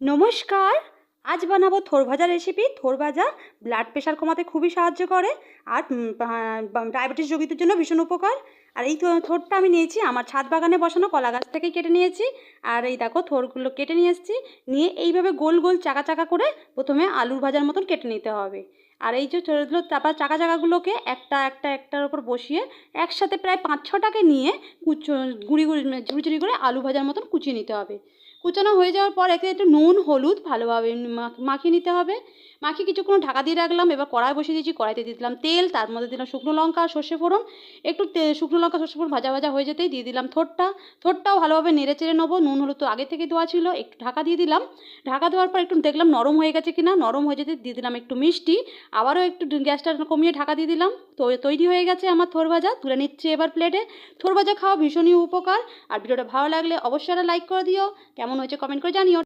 নমস্কার। আজ বানাবো থোড় ভাজা রেসিপি। থোড় ভাজা ব্লাড প্রেশার কমাতে খুবই সাহায্য করে আর ডায়াবেটিস রোগীদের জন্য ভীষণ উপকার। আর এই থোড়টা আমি নিয়েছি আমার ছাদ বাগানে বসানো কলা গাছ থেকেই কেটে নিয়েছি। আর এই দেখো থোড়গুলো কেটে নিয়ে এসেছি। নিয়ে এইভাবে গোল গোল চাকা চাকা করে প্রথমে আলুর ভাজার মতন কেটে নিতে হবে। আর এই যে থোড়গুলো তারপর চাকা চাকাগুলোকে একটার ওপর বসিয়ে একসাথে প্রায় 5-6টাকে নিয়ে গুঁড়ি গুঁড়ি ঝুড়ি ঝুড়ি করে আলু ভাজার মতন কুচিয়ে নিতে হবে। কুচানো হয়ে যাওয়ার পর এতে একটু নুন হলুদ ভালোভাবে মাখিয়ে নিতে হবে। মাখিয়ে কিছুক্ষণ ঢাকা দিয়ে রাখলাম। এবার কড়াই বসিয়ে দিয়েছি, কড়াইতে দিয়ে দিলাম তেল, তার মধ্যে দিলাম শুকনো লঙ্কা আর সর্ষে ফোড়ন। একটু শুকনো লঙ্কা সর্ষে ফোড়ন ভাজা ভাজা হয়ে যেতেই দিয়ে দিলাম থোড়টাও ভালোভাবে নেড়ে চেড়ে নেবো। নুন হলুদ তো আগে থেকে দেওয়া ছিল, একটু ঢাকা দিয়ে দিলাম। ঢাকা দেওয়ার পর একটু দেখলাম নরম হয়ে গেছে কিনা, নরম হয়ে যেতে দিয়ে দিলাম একটু মিষ্টি। আবারও একটু গ্যাসটা কমিয়ে ঢাকা দিয়ে দিলাম। তো তৈরি হয়ে গেছে আমার থোড় ভাজা। তুলে নিচ্ছি এবার প্লেটে। থোড় ভাজা খাওয়া ভীষণই উপকার। আর ভিডিওটা ভালো লাগলে অবশ্যই লাইক করে দিও। কেমন হয়েছে কমেন্ট করে জানিও।